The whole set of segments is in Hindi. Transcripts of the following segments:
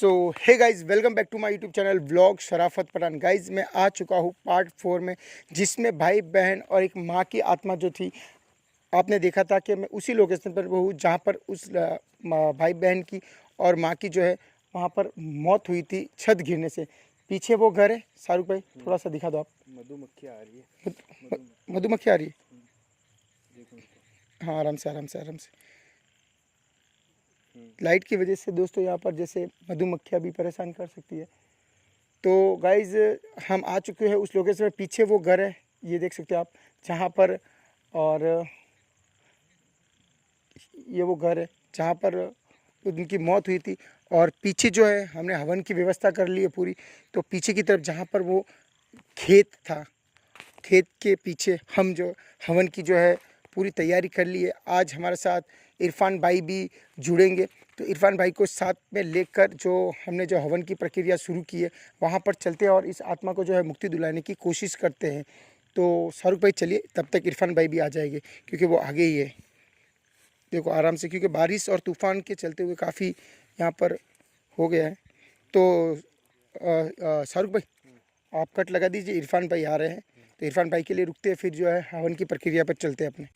So hey guys, welcome back to my YouTube channel vlog Sharafat Pathan. Guys मैं आ चुका हूँ पार्ट 4 में, जिसमें भाई बहन और एक माँ की आत्मा जो थी, आपने देखा था कि मैं उसी लोकेशन पर हूँ जहाँ पर उस भाई बहन की और माँ की जो है वहाँ पर मौत हुई थी छत गिरने से। पीछे वो घर है, शाहरुख भाई थोड़ा सा दिखा दो आप। मधुमक्खी आ रही है। मधुमक्खी आ रही है। देखो इसको। हाँ, आराम से आराम से आराम से। लाइट की वजह से दोस्तों यहाँ पर जैसे मधुमक्खियाँ भी परेशान कर सकती है। तो गाइज़ हम आ चुके हैं उस लोकेशन में। पीछे वो घर है, ये देख सकते हो आप, जहाँ पर, और ये वो घर है जहाँ पर उनकी मौत हुई थी। और पीछे जो है हमने हवन की व्यवस्था कर ली है पूरी। तो पीछे की तरफ जहाँ पर वो खेत था, खेत के पीछे हम जो हवन की जो है पूरी तैयारी कर ली है। आज हमारे साथ इरफान भाई भी जुड़ेंगे, तो इरफान भाई को साथ में लेकर जो हमने जो हवन की प्रक्रिया शुरू की है वहाँ पर चलते हैं और इस आत्मा को जो है मुक्ति दिलाने की कोशिश करते हैं। तो शाहरुख भाई चलिए, तब तक इरफान भाई भी आ जाएंगे क्योंकि वो आगे ही है। देखो आराम से, क्योंकि बारिश और तूफ़ान के चलते हुए काफ़ी यहाँ पर हो गया है। तो शाहरुख भाई आप कट लगा दीजिए, इरफान भाई आ रहे हैं। तो इरफान भाई के लिए रुकते हैं, फिर जो है हवन की प्रक्रिया पर चलते हैं अपने।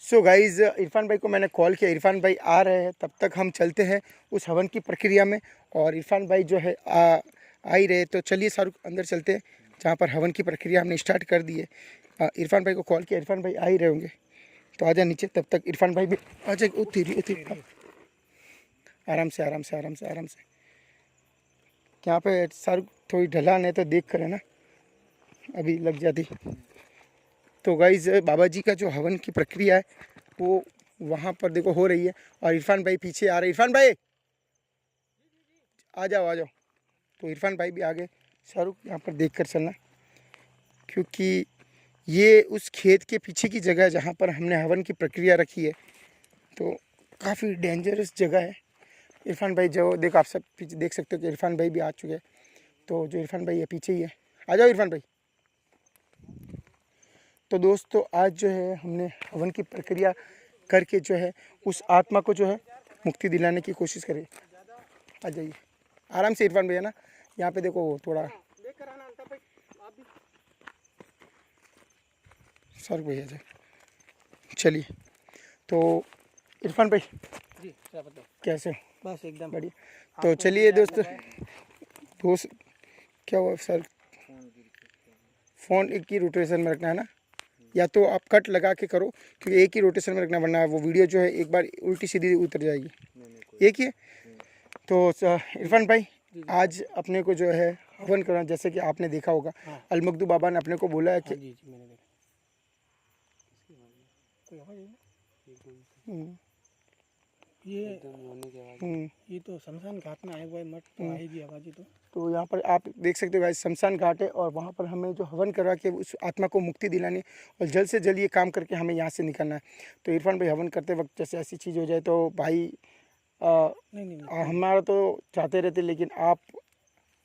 सो गाइज़ इरफान भाई को मैंने कॉल किया, इरफान भाई आ रहे हैं, तब तक हम चलते हैं उस हवन की प्रक्रिया में। और इरफान भाई जो है आ ही रहे, तो चलिए शाहरुख अंदर चलते हैं जहाँ पर हवन की प्रक्रिया हमने स्टार्ट कर दी है। इरफान भाई को कॉल किया, इरफान भाई आ ही रहे होंगे, तो आजा नीचे। तब तक इरफान भाई भी आ जाए। उतरी आराम से आराम से आराम से आराम से। यहाँ पे शाहरुख थोड़ी ढलान है तो देख कर है ना, अभी लग जाती। तो गाइज़ बाबा जी का जो हवन की प्रक्रिया है वो वहाँ पर देखो हो रही है, और इरफान भाई पीछे आ रहे। इरफान भाई आ जाओ आ जाओ। तो इरफान भाई भी आ गए। शाहरुख यहाँ पर देख कर चलना, क्योंकि ये उस खेत के पीछे की जगह है जहाँ पर हमने हवन की प्रक्रिया रखी है। तो काफ़ी डेंजरस जगह है। इरफान भाई जो देखो, आप सब पीछे देख सकते हो कि इरफान भाई भी आ चुके हैं। तो जो इरफान भाई है पीछे ही है, आ जाओ इरफान भाई। तो दोस्तों आज जो है हमने हवन की प्रक्रिया करके जो है उस आत्मा को जो है मुक्ति दिलाने की कोशिश करी। आ जाइए आराम से इरफान भैया ना, यहाँ पे देखो थोड़ा सर भैया जाए। चलिए तो इरफान भाई जी कैसे हो? बस एकदम बढ़िया। तो चलिए दोस्त क्या हुआ सर? फ़ोन एक ही रोटेशन में रखना है ना, या तो आप कट लगा के करो, क्योंकि एक ही रोटेशन में रखना, वरना वो वीडियो जो है एक बार उल्टी सीधी उतर जाएगी। एक ही है। तो इरफान भाई आज अपने को जो है हवन करना, जैसे कि आपने देखा होगा अलमकदू बाबा ने अपने को बोला है कि जी मैंने देखा। कोई आवाज़ है ना? ये तो शमशान घाट में आए हुए मठ, तो आएगी आवाज़ तो यहाँ पर आप देख सकते हो गाइस, शमशान घाट है और वहाँ पर हमें जो हवन करवा के उस आत्मा को मुक्ति दिलानी है, और जल्द से जल्द ये काम करके हमें यहाँ से निकलना है। तो इरफान भाई हवन करते वक्त जैसे ऐसी चीज़ हो जाए तो भाई नहीं हमारा तो चाहते रहते, लेकिन आप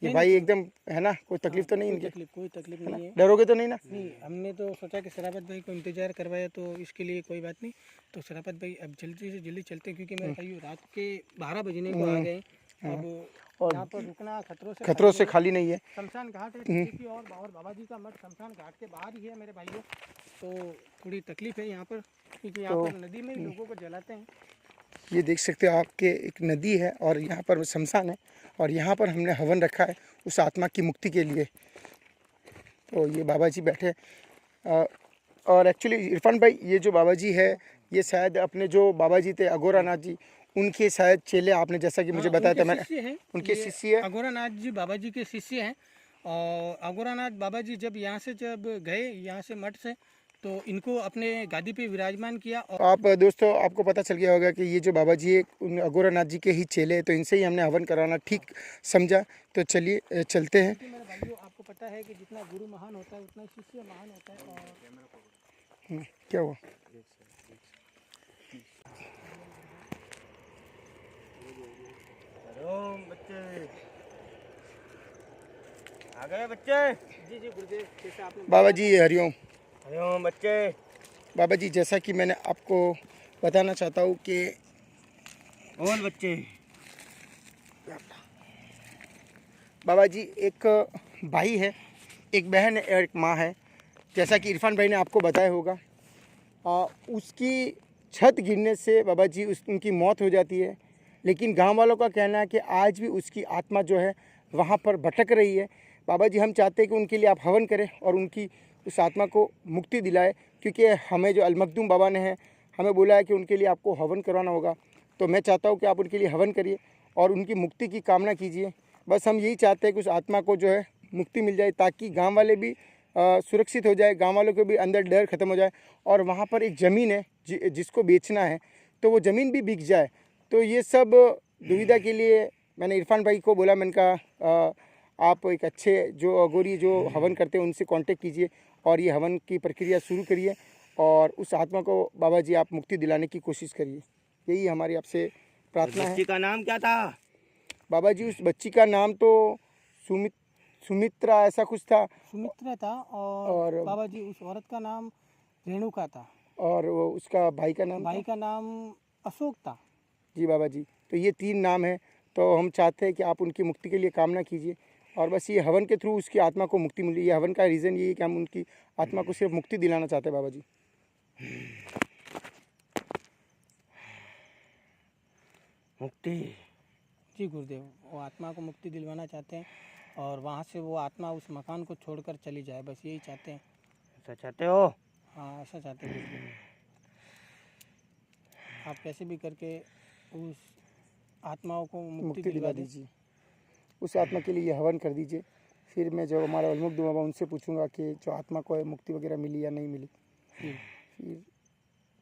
ये भाई एकदम है ना, कोई तकलीफ तो नहीं इनके? कोई तकलीफ नहीं है। डरोगे तो नहीं ना? नहीं, हमने तो सोचा कि शराफत भाई को इंतजार करवाया, तो इसके लिए कोई बात नहीं। तो शराफत भाई अब जल्दी से जल्दी चलते हैं, क्योंकि मेरे भाई रात के 12 बजने को आ गए। अब और यहाँ पर रुकना खतरों से खाली नहीं है। शमशान घाट है पीछे की और बाबा जी का मठ शमशान घाट के बाहर ही है मेरे भाइयों। तो थोड़ी तकलीफ है यहाँ पर, क्योंकि यहाँ पर नदी में ही लोगों को जलाते हैं। ये देख सकते हो आपके एक नदी है और यहाँ पर शमशान है, और यहाँ पर हमने हवन रखा है उस आत्मा की मुक्ति के लिए। तो ये बाबा जी बैठे और एक्चुअली इरफान भाई ये जो बाबा जी है, ये शायद अपने जो बाबा जी थे अघोरानाथ जी, उनके शायद चेले, आपने जैसा कि मुझे बताया था, मैंने उनके शिष्य है। अघोरानाथ जी बाबा जी के शिष्य हैं। और अघोरानाथ बाबा जी जब गए यहाँ से मठ से, तो इनको अपने गादी पे विराजमान किया। और आप दोस्तों आपको पता चल गया होगा कि ये जो बाबा जी है उन अघोरानाथ जी के ही चेले हैं, तो इनसे ही हमने हवन कराना ठीक समझा। तो चलिए चलते हैं। मेरे भाइयों, आपको पता है कि जितना गुरु महान होता है उतना शिष्य महान होता है। और क्या हुआ? बच्चे आ गए बच्चे। जी गुरुदेव, जैसे आपने बाबा जी हरिओम। हरिओम बच्चे। बाबा जी जैसा कि मैंने आपको बताना चाहता हूँ कि बोल बच्चे। बाबा जी एक भाई है, एक बहन है और एक माँ है। जैसा कि इरफान भाई ने आपको बताया होगा, उसकी छत गिरने से बाबा जी उनकी मौत हो जाती है। लेकिन गांव वालों का कहना है कि आज भी उसकी आत्मा जो है वहाँ पर भटक रही है। बाबा जी हम चाहते हैं कि उनके लिए आप हवन करें और उनकी उस आत्मा को मुक्ति दिलाए, क्योंकि हमें जो अलमखदूम बाबा ने है हमें बोला है कि उनके लिए आपको हवन करवाना होगा। तो मैं चाहता हूँ कि आप उनके लिए हवन करिए और उनकी मुक्ति की कामना कीजिए। बस हम यही चाहते हैं कि उस आत्मा को जो है मुक्ति मिल जाए, ताकि गांव वाले भी सुरक्षित हो जाए, गांव वालों के भी अंदर डर खत्म हो जाए। और वहाँ पर एक ज़मीन है जिसको बेचना है, तो वो ज़मीन भी बिक जाए। तो ये सब दुविधा के लिए मैंने इरफान भाई को बोला, मैंने कहा आप एक अच्छे जो अघोरी जो हवन करते हैं उनसे कांटेक्ट कीजिए और ये हवन की प्रक्रिया शुरू करिए और उस आत्मा को बाबा जी आप मुक्ति दिलाने की कोशिश करिए। यही हमारी आपसे प्रार्थना है। बच्ची का नाम क्या था? बाबा जी उस बच्ची का नाम तो सुमित्रा ऐसा कुछ था, सुमित्रा था और बाबा जी उस औरत का नाम रेणुका था और वो उसका भाई का नाम भाई का नाम अशोक था। जी बाबा जी, तो ये 3 नाम है। तो हम चाहते हैं कि आप उनकी मुक्ति के लिए कामना कीजिए और बस ये हवन के थ्रू उसकी आत्मा को मुक्ति मिली। ये हवन का रीज़न ये है कि हम उनकी आत्मा को सिर्फ मुक्ति दिलाना चाहते हैं बाबा जी। मुक्ति। जी गुरुदेव, वो आत्मा को मुक्ति दिलवाना चाहते हैं और वहाँ से वो आत्मा उस मकान को छोड़कर चली जाए, बस यही चाहते हैं। ऐसा चाहते हो? हाँ ऐसा चाहते हैं गुरुदेव। आप कैसे भी करके उस आत्माओं को मुक्ति दिलवा दीजिए। उस आत्मा के लिए ये हवन कर दीजिए। फिर मैं जो हमारा अलमुक्दुम बाबा उनसे पूछूंगा कि जो आत्मा को है मुक्ति वगैरह मिली या नहीं मिली। फिर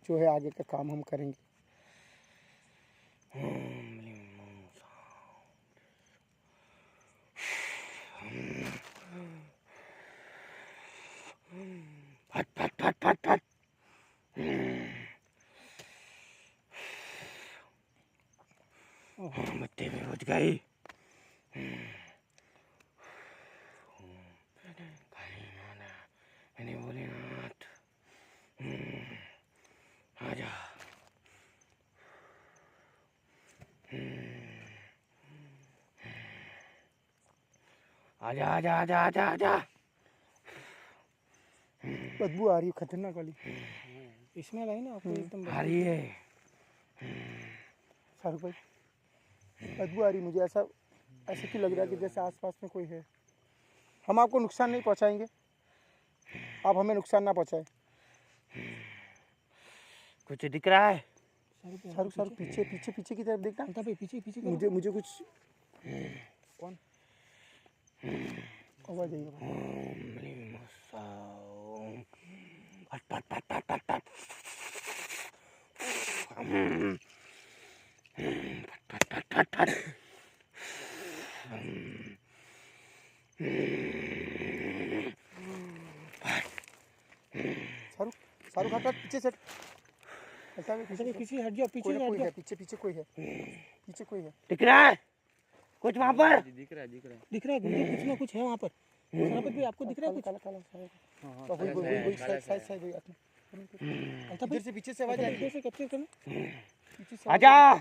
जो है आगे का काम हम करेंगे। फट फट फट फट फट। मिट्टी में घुस गई। भोलेनाथ आजा। आजा आजा आजा आजा आजा। बदबू आ रही है खतरनाक वाली। इसमें आई ना आपको एकदम आ रही है। शाहरुख भाई बदबू आ रही, मुझे ऐसा क्यों लग रहा है कि जैसे आसपास में कोई है। हम आपको नुकसान नहीं पहुंचाएंगे, आप हमें नुकसान ना पहुंचाए। कुछ दिख रहा है? शाहरुख पीछे पीछे पीछे की तरफ देखना। पीछे पीछे मुझे कुछ कौन आवाज आई? फट फट फट फट फट फट। फट फट फट फट। शाहरुख हट पीछे से। ऐसा पीछे हट जाओ, पीछे हट जाओ। पीछे कोई है। दिख रहा है कुछ वहाँ पर? दिख रहा है गुरुदेव, कुछ ना कुछ है वहाँ पर। सरापत भी आपको दिख रहा है कुछ? इधर से पीछे से आवाज आ रही है। कैप्चर करना। आजा,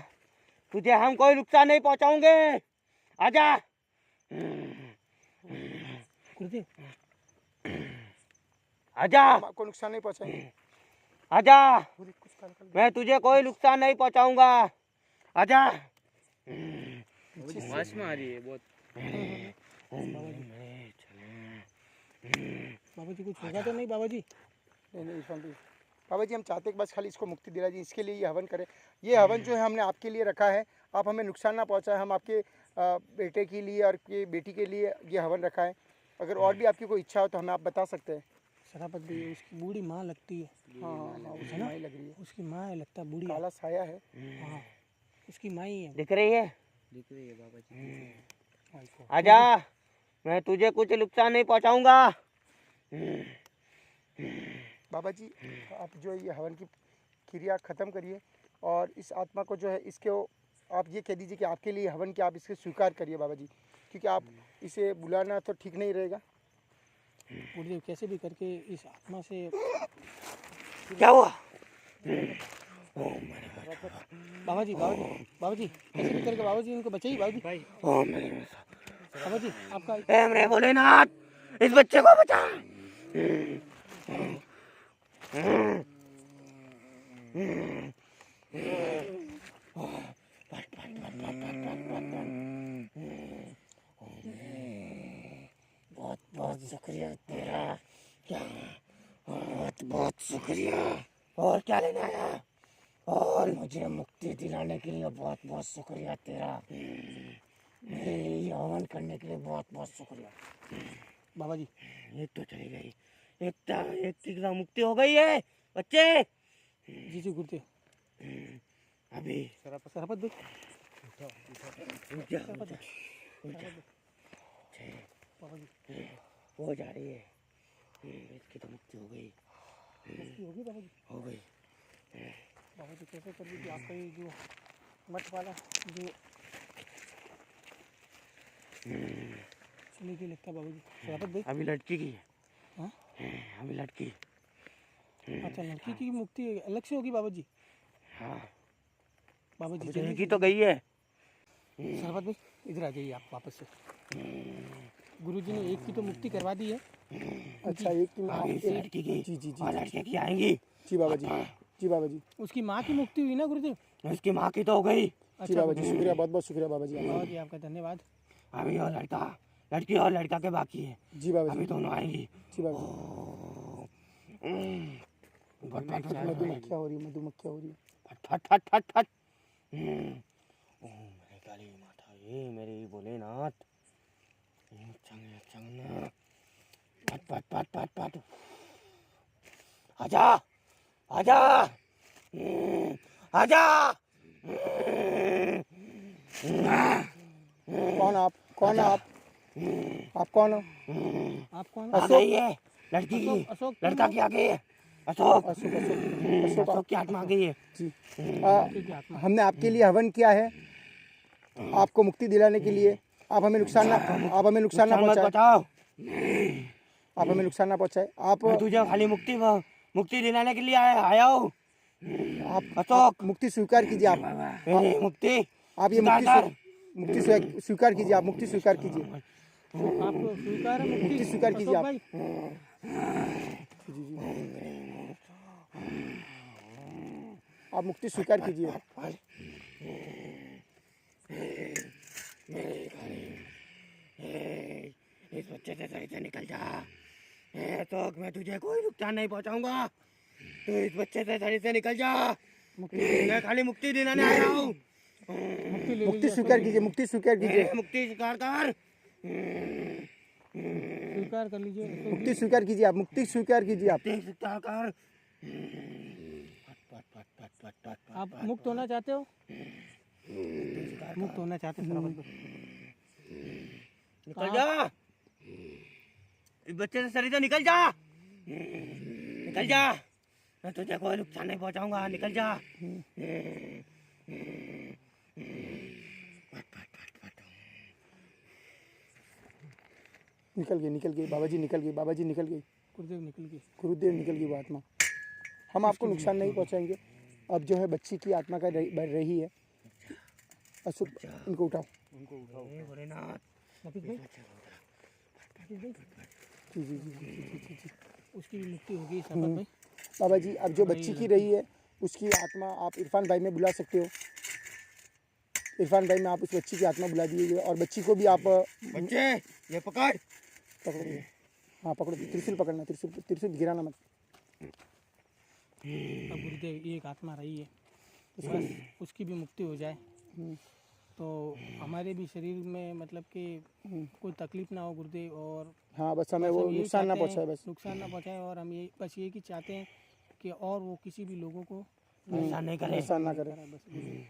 तुझे हम कोई नुकसान नहीं पहुँचाऊंगे। आजा। गुरुदेव आजा। आपको नुकसान नहीं पहुंचाएंगे। आजा, मैं तुझे कोई नुकसान नहीं पहुंचाऊंगा। आजा। आवाज में आ रही है बहुत। बाबा जी कुछ होगा तो नहीं? बाबा जी नहीं इरफान भाई, बाबा जी हम चाहते हैं कि बस खाली इसको मुक्ति दिला जी, इसके लिए ये हवन करें। ये हवन जो है हमने आपके लिए रखा है, आप हमें नुकसान ना पहुंचाएं। हम आपके बेटे के लिए और आपकी बेटी के लिए ये हवन रखा है। अगर और भी आपकी कोई इच्छा हो तो हमें आप बता सकते हैं। सरापत भी उसकी बूढ़ी माँ लगती है। हाँ उसकी माँ ही लग रही है। उसकी माँ है लगता है, बूढ़ी काला साया है। हाँ उसकी माँ ही है। दिख रही है? दिख रही है बाबा जी। आजा, मैं तुझे कुछ नुकसान नहीं पहुंचाऊंगा। बाबा जी आप जो ये हवन की क्रिया ख़त्म करिए और इस आत्मा को जो है इसके आप ये कह दीजिए कि आपके लिए हवन की आप इसके स्वीकार करिए बाबा जी, क्योंकि आप इसे बुलाना तो ठीक नहीं रहेगा। गुरुदेव कैसे भी करके इस आत्मा से क्या हुआ? बाबा जी कैसे भी करके बाबा जी इनको बचाइए। बाबा जी बाबा जी आपका हे मेरे भोलेनाथ इस बच्चे को बचा। बहुत बहुत शुक्रिया तेरा, क्या बहुत बहुत शुक्रिया। और क्या लेना आया? और मुझे मुक्ति दिलाने के लिए बहुत बहुत शुक्रिया तेरा। मेरे लिए हवन करने के लिए बहुत बहुत शुक्रिया। बाबा जी एक तो चली गई, एक की तो मुक्ति हो गई है बच्चे। जी जी गुरुदेव। अभी शराफत भाई उठ जा, उठ जा, उठ जा। बाबा जी हो जा रही है, इसकी तो मुक्ति हो गई, मुक्ति होगी बाबा जी। हो गई। बाबा जी कैसे कर दीजिए आपका ये जो मठ वाला जो चली गई लगता है बाबा जी। शराफत भाई अभी लड़की की है, हाँ अभी लड़की। अच्छा लड़की की मुक्ति अलग से होगी बाबा जी। हाँ बाबा जी अभी लड़की तो गई है। शराफत भाई इधर आ जाइए आप वापस से। गुरुजी ने एक की तो मुक्ति करवा दी है। अच्छा एक की अभी इस लड़की की जी जी जी और लड़के की आएंगी। जी बाबा जी, जी बाबा जी, उसकी माँ की मुक्ति हुई ना गुरुदेव। उसकी माँ की तो हो गई। जी अच्छा बाबा जी, शुक्रिया, बहुत बहुत शुक्रिया बाबा जी। बाबा जी आपका धन्यवाद। अभी और लड़की और लड़का के बाकी है, जी बाबा अभी जी, दोनों आएंगी। जी बाबा जी। मधुमक्खियाँ हो रही है, मधुमक्खियाँ हो रही है। फट फट फट फट फट। ओम मेरे काली माता, ये मेरे भोलेनाथ, चंग चंग फट फट फट फट फट। आजा आजा आजा। कौन आप, कौन आप कौन हो? आप कौन? आ गई है लड़की की, अशोक लड़का की आ गई है। अशोक, अशोक, अशोक, अशोक की आत्मा आ गई है। जी। हमने आपके लिए हवन किया है, आपको मुक्ति दिलाने के लिए। आप हमें नुकसान ना पहुंचाए, बचाओ। आप हमें नुकसान ना पहुंचाए। आप मैं तुझे खाली मुक्ति दिलाने के लिए आया हूँ। आप अशोक मुक्ति स्वीकार कीजिए। आप मेरी मुक्ति, आप ये मुक्ति स्वीकार कीजिए। आप मुक्ति स्वीकार कीजिए। आपको स्वीकार है मुक्ति स्वीकार कीजिए अशोक आप। भाई। जी जी, आप मुक्ति स्वीकार कीजिए। इस बच्चे से सही से निकल जा। अशोक मैं तुझे कोई नुकसान नहीं पहुंचाऊंगा, तू इस बच्चे से सही से निकल जा। मैं खाली मुक्ति दिलाने आया हूँ। मुक्ति स्वीकार कीजिए, मुक्ति स्वीकार कीजिए, मुक्ति स्वीकार कर। स्वीकार कर लीजिए अशोक मुक्ति स्वीकार कीजिए। आप मुक्ति स्वीकार कीजिए। आप मुक्ति स्वीकार कर। आप मुक्त होना चाहते हो? मुक्त होना चाहते हो? निकल जा, इस बच्चे से शरीर से निकल जा, निकल जा। मैं तुझे कोई नुकसान नहीं पहुंचाऊंगा, निकल जा। निकल गई बाबा जी, निकल गई बाबा जी, निकल गई। गुरुदेव निकल गई। गुरुदेव निकल गई वो आत्मा। हम आपको नुकसान नहीं पहुंचाएंगे। अब जो है बच्ची की आत्मा का बढ़ रही है। अशोक इनको उठाओ। भोलेनाथ जी जी जी जी जी जी जी। उसकी भी मुक्ति होगी शराफत भाई। बाबा जी अब जो बच्ची की रही है उसकी आत्मा आप इरफान भाई में बुला सकते हो। इरफान भाई में आप उस बच्ची की आत्मा बुला दीजिए और बच्ची को भी आप बच्चे ये पकड़। पकड़िए। हाँ पकड़ो, त्रिशूल पकड़ना, त्रिशूल गिराना मत। अब गुरुदेव ये एक आत्मा रही है, बस उसकी भी मुक्ति हो जाए तो हमारे भी शरीर में मतलब कि कोई तकलीफ ना हो गुरुदेव। और हाँ बस हमें वो हम यही नुकसान ना चाहते हैं, पहुँचाए, बस नुकसान ना पहुँचाए। और हम ये बस ये कि चाहते हैं कि और वो किसी भी लोगों को ऐसा नहीं करे। नुकसान ना करे। बस गुरुदेव।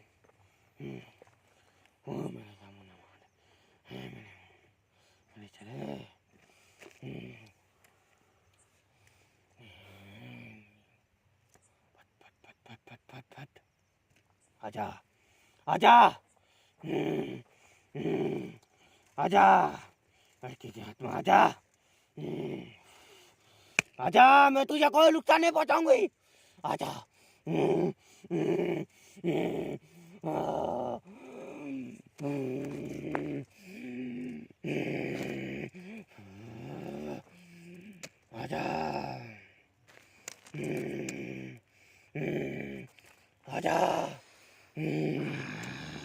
आजा आजा आजा, लड़की की आत्मा आजा, आजा। मैं तुझे कोई नुकसान नहीं पहुंचाऊंगी, आजा।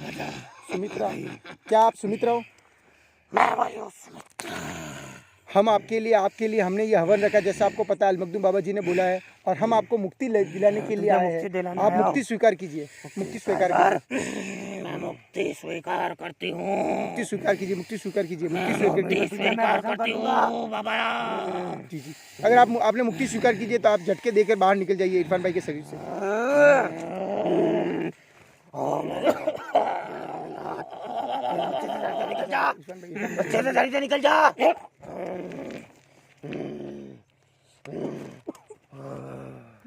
आजा। सुमित्रा, क्या आप सुमित्रा हो? मैं वही हूँ सुमित्रा। हम आपके लिए हमने ये हवन रखा, जैसा आपको पता है अलमखदूम बाबा जी ने बोला है, और हम आपको मुक्ति दिलाने के लिए आए हैं। आप मुक्ति स्वीकार कीजिए, मुक्ति स्वीकार कीजिए, मैं मुक्ति स्वीकार करती हूँ। मुक्ति स्वीकार कीजिए, मुक्ति स्वीकार कीजिए, मुक्ति स्वीकार कीजिए। स्वीकार करती हूँ बाबा। जी जी, अगर आपने मुक्ति स्वीकार कीजिए तो आप झटके देकर बाहर निकल जाइए इरफान भाई के शरीर से। निकल जा, बच्चे से जल्दी से निकल जा।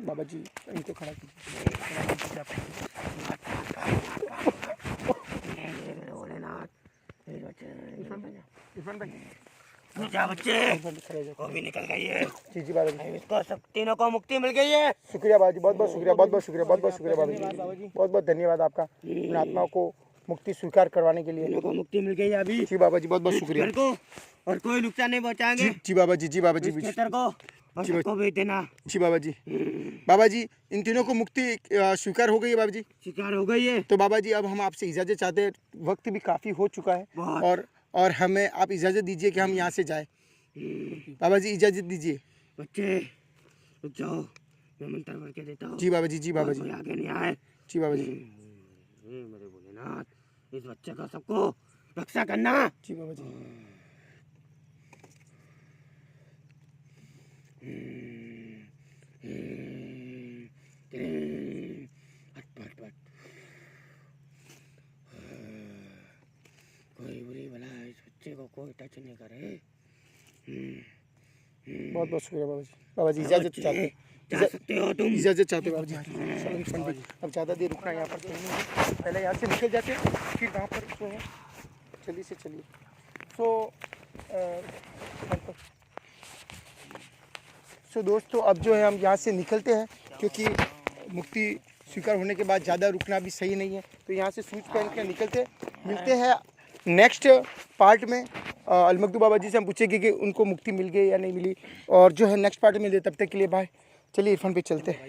बाबा जी इनको खड़ा कीजिए। भोलेनाथ, इरफान भाई जा बच्चे, खड़े हो जाओ। वो भी निकल गई है। जी जी बाबा जी, इसको सब तीनों को मुक्ति मिल गई है। शुक्रिया बाबा जी, बहुत बहुत शुक्रिया, बहुत बहुत शुक्रिया, बहुत बहुत शुक्रिया बाबा जी, बहुत बहुत धन्यवाद आपका इन आत्माओं को मुक्ति स्वीकार करवाने के लिए। तीनों को मुक्ति मिल गई है अभी। जी बाबा जी, बहुत बहुत शुक्रिया। घर को और कोई नुकसान नहीं पहुंचाएंगे। जी बाबा जी, जी बाबा जी, इस खेतर को और सबको भेज देना। जी बाबा जी। बाबा जी इन तीनों को मुक्ति स्वीकार हो गई है बाबा जी। शिकार हो गई है। तो बाबा जी अब हम आपसे इजाज़त चाहते हैं, वक्त भी काफ़ी हो चुका है, बहुत। और हमें आप इजाज़त दीजिए कि हम यहाँ से जाएं। बाबा जी इजाज़त दीजिए। बच्चे रुक जाओ, मैं मंत्र पढ़ के देता हूँ। जी बाबा जी, जी बाबा जी, कोई आगे नहीं आए। जी बाबा जी, मेरे भोलेनाथ, इस बच्चे का सबको रक्षा करना। जी बाबा जी। हट हट हट। कोई बुरी भला इस बच्चे को कोई टच नहीं करे। बहुत बहुत शुक्रिया बाबा जी। बाबा जी इजाज़त चाहते हैं, जा सकते हो तुम। इजाज़त चाहते हैं बाबा जी। चलो इरफान भाई अब ज़्यादा देर रुकना यहाँ पर कहीं नहीं है, पहले यहाँ से निकल जाते हैं, फिर वहाँ पर जो है जल्दी से चलिए। सो दोस्तों अब जो है हम यहाँ से निकलते हैं, क्योंकि मुक्ति स्वीकार होने के बाद ज़्यादा रुकना भी सही नहीं है, तो यहाँ से सूच पहन कर निकलते हैं। मिलते हैं नेक्स्ट पार्ट में। अलमखदूम बाबा जी से हम पूछेंगे कि उनको मुक्ति मिल गई या नहीं मिली, और जो है नेक्स्ट पार्ट में मिलते, तब तक के लिए बाय। चलिए इरफान पे चलते हैं।